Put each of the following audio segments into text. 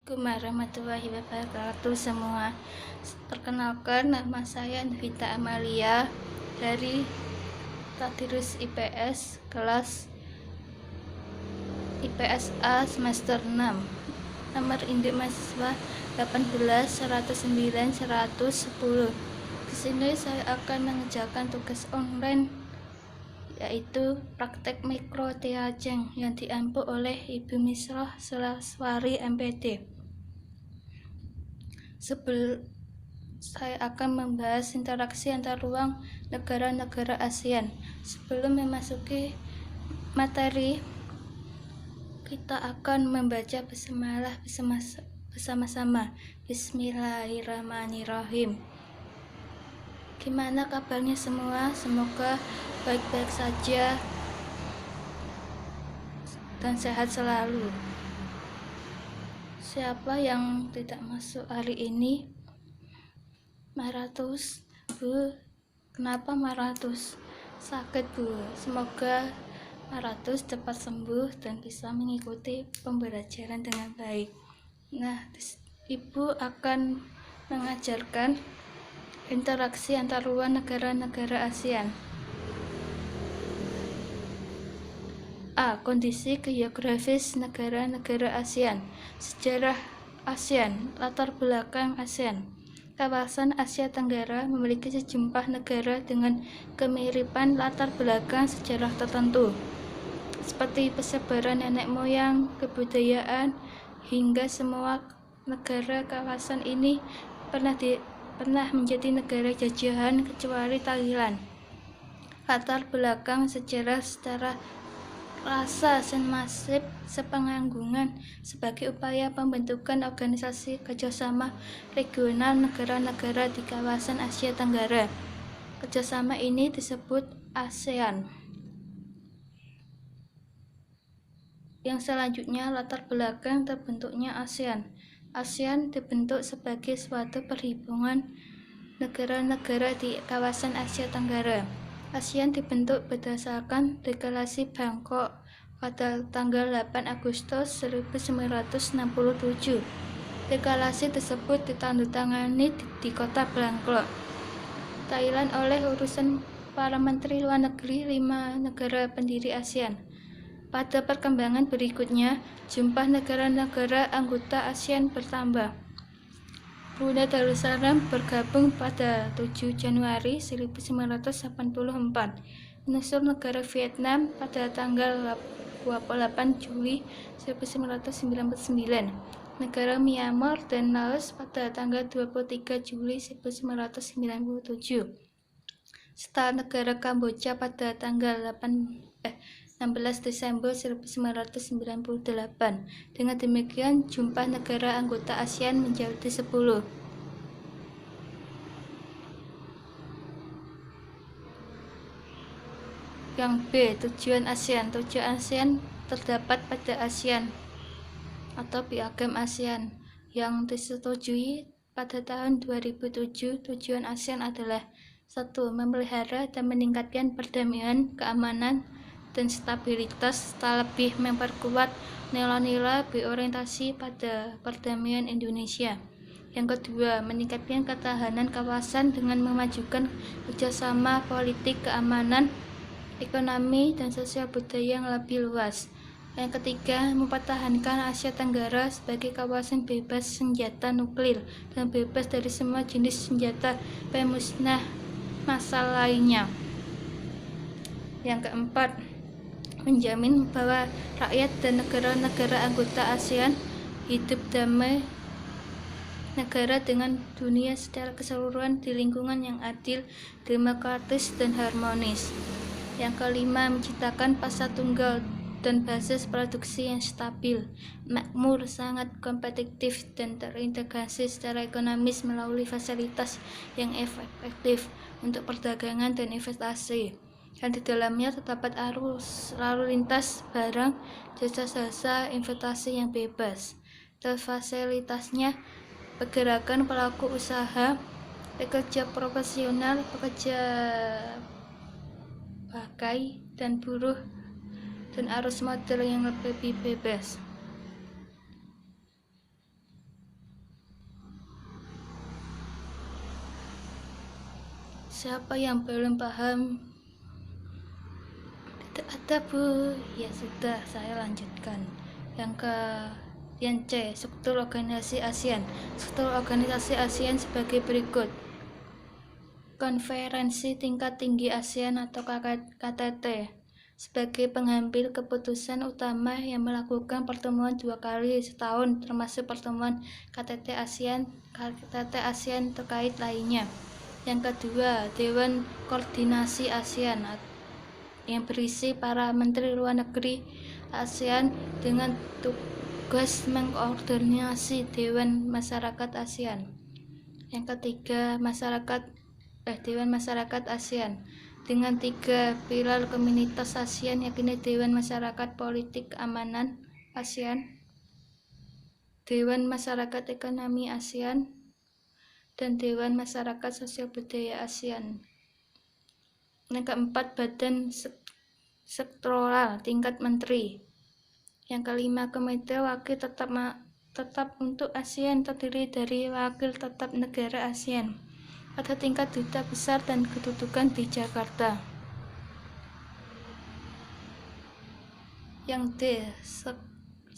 Assalamualaikum warahmatullahi wabarakatuh semua. Perkenalkan, nama saya Nvita Amalia dari Tadirus IPS kelas IPS A semester 6. Nomor induk mahasiswa 18 109 110. Di sini saya akan mengerjakan tugas online yaitu praktek mikro Tiajeng yang diampu oleh Ibu Misroh Selaswari MPD. Saya akan membahas interaksi antar ruang negara-negara ASEAN. Sebelum memasuki materi, kita akan membaca basmalah bersama-sama. Bismillahirrahmanirrahim. Gimana kabarnya semua? Semoga baik-baik saja dan sehat selalu. Siapa yang tidak masuk hari ini? Maratus, Bu. Kenapa Maratus? Sakit, Bu. Semoga Maratus cepat sembuh dan bisa mengikuti pembelajaran dengan baik. Nah, Ibu akan mengajarkan interaksi antar ruang negara-negara ASEAN. A. Kondisi geografis negara-negara ASEAN. Sejarah ASEAN. Latar belakang ASEAN. Kawasan Asia Tenggara memiliki sejumlah negara dengan kemiripan latar belakang sejarah tertentu, seperti persebaran nenek moyang, kebudayaan, hingga semua negara kawasan ini pernah menjadi negara jajahan kecuali Thailand. Latar belakang sejarah secara rasa senmasif sepenganggungan sebagai upaya pembentukan organisasi kerjasama regional negara-negara di kawasan Asia Tenggara. Kerjasama ini disebut ASEAN. Yang selanjutnya, latar belakang terbentuknya ASEAN. ASEAN dibentuk sebagai suatu perhimpunan negara-negara di kawasan Asia Tenggara. ASEAN dibentuk berdasarkan Deklarasi Bangkok pada tanggal 8 Agustus 1967. Deklarasi tersebut ditandatangani di kota Bangkok, Thailand oleh urusan para menteri luar negeri 5 negara pendiri ASEAN. Pada perkembangan berikutnya, jumlah negara-negara anggota ASEAN bertambah. Brunei Darussalam bergabung pada 7 Januari 1984, menyusul negara Vietnam pada tanggal 28 Juli 1999, negara Myanmar dan Laos pada tanggal 23 Juli 1997, serta negara Kamboja pada tanggal 16 Desember 1998. Dengan demikian, jumlah negara anggota ASEAN menjadi 10. Yang B. Tujuan ASEAN. Tujuan ASEAN terdapat pada ASEAN atau Piagam ASEAN yang disetujui pada tahun 2007. Tujuan ASEAN adalah 1. Memelihara dan meningkatkan perdamaian, keamanan, dan stabilitas, serta lebih memperkuat nilai-nilai berorientasi pada perdamaian Indonesia. Yang kedua, meningkatkan ketahanan kawasan dengan memajukan kerjasama politik, keamanan, ekonomi, dan sosial budaya yang lebih luas. Yang ketiga, mempertahankan Asia Tenggara sebagai kawasan bebas senjata nuklir dan bebas dari semua jenis senjata pemusnah massal lainnya. Yang keempat, menjamin bahwa rakyat dan negara-negara anggota ASEAN hidup damai negara dengan dunia secara keseluruhan di lingkungan yang adil, demokratis, dan harmonis. Yang kelima, menciptakan pasar tunggal dan basis produksi yang stabil, makmur, sangat kompetitif, dan terintegrasi secara ekonomis melalui fasilitas yang efektif untuk perdagangan dan investasi. Dan di dalamnya terdapat arus lalu lintas barang, jasa-jasa, investasi yang bebas. Terfasilitasnya pergerakan pelaku usaha, pekerja profesional, pekerja pakai, dan buruh, dan arus modal yang lebih bebas. Siapa yang belum paham? Tidak ada, Bu. Ya sudah, saya lanjutkan. Yang C, struktur organisasi ASEAN. Struktur organisasi ASEAN sebagai berikut. Konferensi Tingkat Tinggi ASEAN atau KTT sebagai pengambil keputusan utama yang melakukan pertemuan 2 kali setahun, termasuk pertemuan KTT ASEAN terkait lainnya. Yang kedua, Dewan Koordinasi ASEAN yang berisi para menteri luar negeri ASEAN dengan tugas mengkoordinasi Dewan Masyarakat ASEAN. Yang ketiga, Dewan Masyarakat ASEAN dengan 3 pilar komunitas ASEAN, yakni Dewan Masyarakat Politik Amanan ASEAN, Dewan Masyarakat Ekonomi ASEAN, dan Dewan Masyarakat Sosial Budaya ASEAN. Yang keempat, Badan Sektoral tingkat menteri. Yang kelima, Komite Wakil tetap untuk ASEAN terdiri dari wakil tetap negara ASEAN pada tingkat duta besar dan kedudukan di Jakarta. Yang D,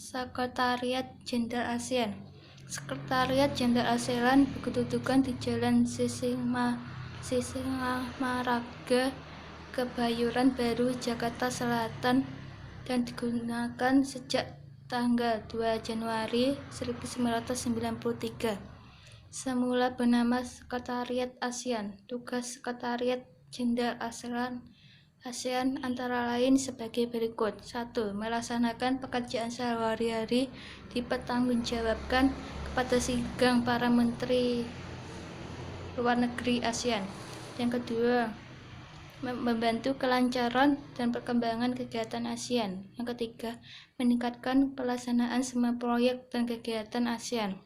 Sekretariat Jenderal ASEAN. Sekretariat Jenderal ASEAN berkedudukan di Jalan Sisingamaraga, Kebayoran Baru, Jakarta Selatan, dan digunakan sejak tanggal 2 Januari 1993. Semula bernama Sekretariat ASEAN. Tugas Sekretariat Jenderal ASEAN antara lain sebagai berikut. 1. Melaksanakan pekerjaan sehari-hari dipertanggungjawabkan kepada sidang para menteri luar negeri ASEAN. Yang kedua, membantu kelancaran dan perkembangan kegiatan ASEAN. Yang ketiga, meningkatkan pelaksanaan semua proyek dan kegiatan ASEAN.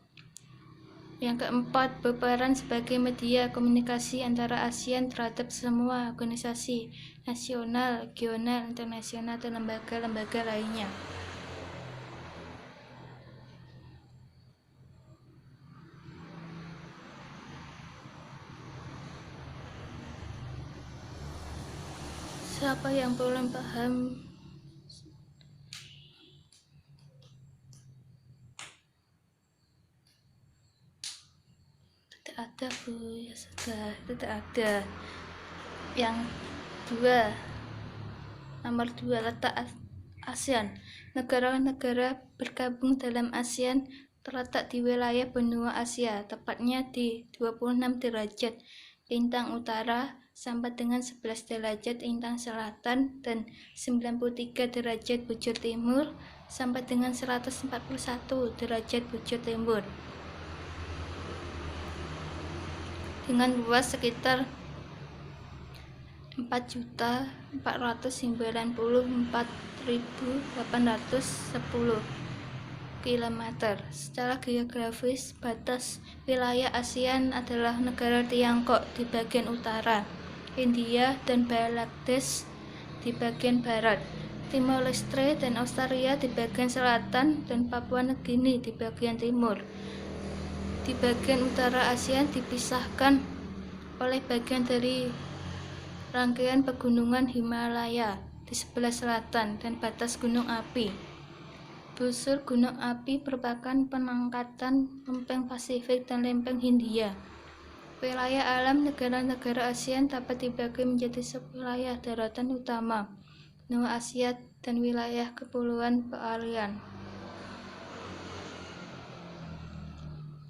Yang keempat, berperan sebagai media komunikasi antara ASEAN terhadap semua organisasi nasional, regional, internasional, dan lembaga-lembaga lainnya. Siapa yang belum paham? Tidak ada, Bu. Ya sudah, tidak ada. Yang nomor 2, letak ASEAN. Negara-negara bergabung dalam ASEAN terletak di wilayah benua Asia, tepatnya di 26 derajat lintang utara sampai dengan 11 derajat lintang selatan dan 93 derajat bujur timur sampai dengan 141 derajat bujur timur, dengan luas sekitar 4.494.810 km. Secara geografis, batas wilayah ASEAN adalah negara Tiongkok di bagian utara, India dan Bangladesh di bagian barat, Timor Leste dan Australia di bagian selatan, dan Papua Nugini di bagian timur. Di bagian utara ASEAN dipisahkan oleh bagian dari rangkaian pegunungan Himalaya di sebelah selatan dan batas gunung api. Busur gunung api merupakan penangkatan lempeng Pasifik dan lempeng Hindia. Wilayah alam negara-negara ASEAN dapat dibagi menjadi subwilayah daratan utama, benua Asia, dan wilayah kepulauan peralihan.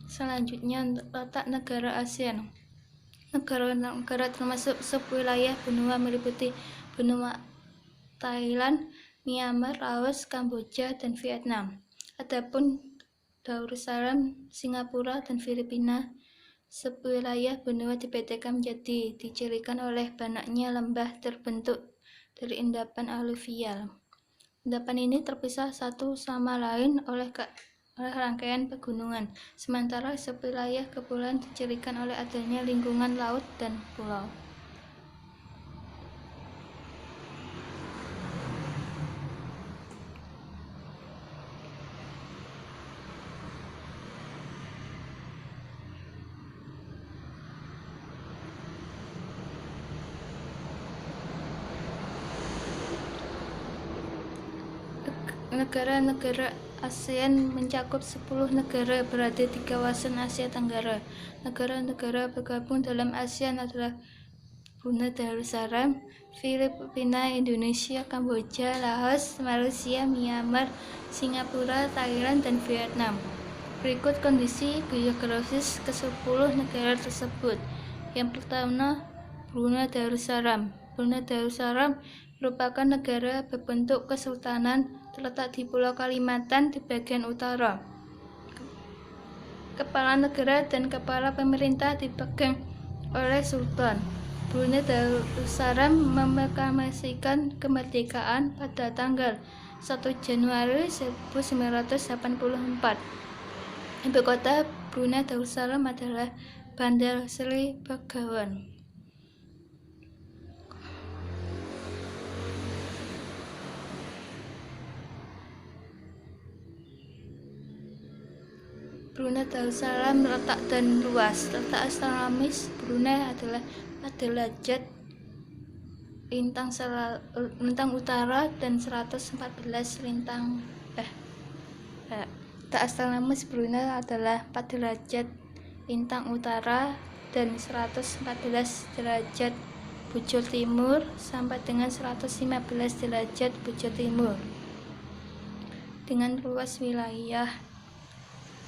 Selanjutnya, letak negara ASEAN. Negara-negara termasuk subwilayah benua meliputi benua Thailand, Myanmar, Laos, Kamboja, dan Vietnam. Adapun Darussalam, Singapura, dan Filipina, subwilayah benua dibedakan menjadi dicirikan oleh banyaknya lembah terbentuk dari endapan aluvial. Endapan ini terpisah satu sama lain oleh rangkaian pegunungan, sementara subwilayah kepulauan dicirikan oleh adanya lingkungan laut dan pulau. Negara-negara ASEAN mencakup 10 negara berada di kawasan Asia Tenggara. Negara-negara bergabung dalam ASEAN adalah Brunei Darussalam, Filipina, Indonesia, Kamboja, Laos, Malaysia, Myanmar, Singapura, Thailand, dan Vietnam. Berikut kondisi geografis ke-10 negara tersebut. Yang pertama, Brunei Darussalam. Brunei Darussalam merupakan negara berbentuk kesultanan terletak di Pulau Kalimantan di bagian utara. Kepala negara dan kepala pemerintah dipegang oleh Sultan. Brunei Darussalam memproklamasikan kemerdekaan pada tanggal 1 Januari 1984. Ibu kota Brunei Darussalam adalah Bandar Seri Begawan. Brunei Darussalam letak dan luas. Letak astronomis Brunei adalah pada derajat lintang utara dan 114 lintang letak astronomis Brunei adalah 4 derajat lintang utara dan 114 derajat bujur timur sampai dengan 115 derajat bujur timur, dengan luas wilayah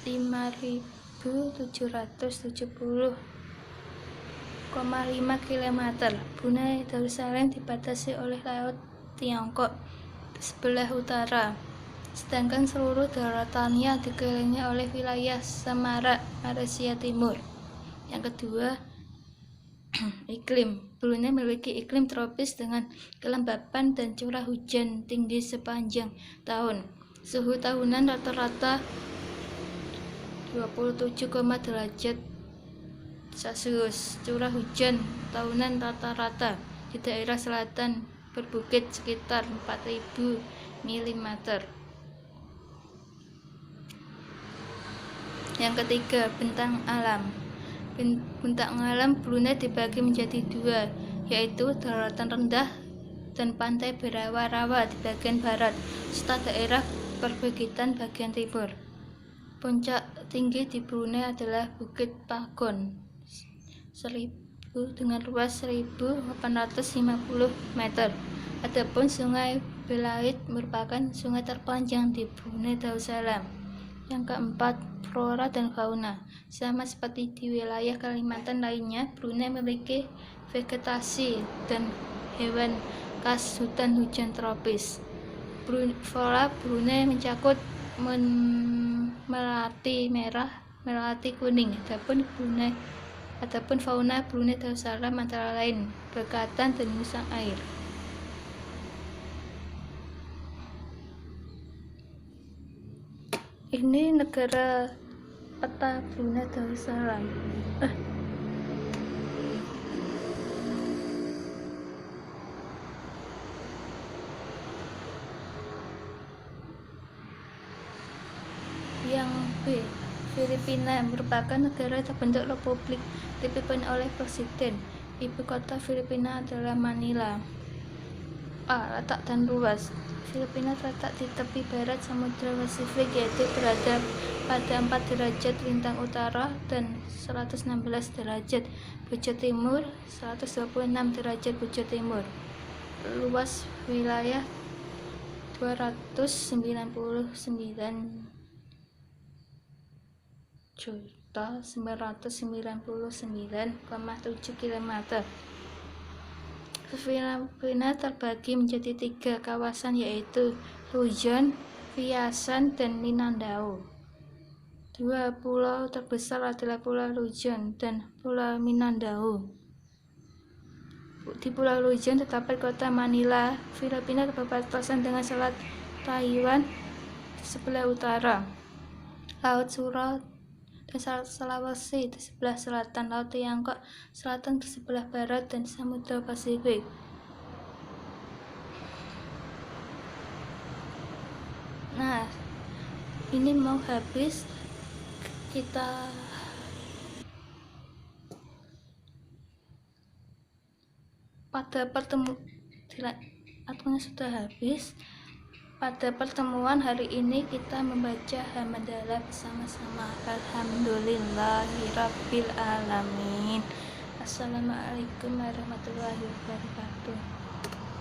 5.770,5 km. Brunei Darussalam dibatasi oleh Laut Tiongkok di sebelah utara, sedangkan seluruh daratannya dikelilingi oleh wilayah Semarak, Malaysia Timur. Yang kedua, iklim. Brunei memiliki iklim tropis dengan kelembapan dan curah hujan tinggi sepanjang tahun. Suhu tahunan rata-rata 27, derajat Celcius. Curah hujan tahunan rata-rata di daerah selatan berbukit sekitar 4.000 mm. Yang ketiga, bentang alam. Bentang alam Brunei dibagi menjadi dua, yaitu daratan rendah dan pantai berawa-rawa di bagian barat, serta daerah perbukitan bagian timur. Puncak tinggi di Brunei adalah Bukit Pagon 1000 dengan luas 1.850 meter. Adapun Sungai Belait merupakan sungai terpanjang di Brunei Darussalam. Yang keempat, flora dan fauna. Sama seperti di wilayah Kalimantan lainnya, Brunei memiliki vegetasi dan hewan khas hutan hujan tropis. Flora Brunei mencakup melati merah, melati kuning. Adapun fauna Brunei Darussalam antara lain bekatan dan musang air. Ini negara peta Brunei Darussalam. Yang B, Filipina merupakan negara terbentuk republik dipimpin oleh presiden. Ibu kota Filipina adalah Manila. A. Letak dan luas. Filipina terletak di tepi barat Samudra Pasifik, yaitu berada pada 4 derajat lintang utara dan 116 derajat bujur timur, 126 derajat bujur timur. Luas wilayah 299.999,7 km. Filipina terbagi menjadi 3 kawasan, yaitu Luzon, Visayan, dan Mindanao. 2 pulau terbesar adalah Pulau Luzon dan Pulau Mindanao. Di Pulau Luzon terdapat kota Manila. Filipina berbatasan dengan Selat Taiwan di sebelah utara, Laut Sura dan Sulawesi di sebelah selatan, Laut Tiongkok Selatan di sebelah barat, dan Samudra Pasifik. Nah, ini mau habis, kita pada waktunya sudah habis. Pada pertemuan hari ini kita membaca hamdalah bersama-sama. Alhamdulillahirabbil alamin. Assalamualaikum warahmatullahi wabarakatuh.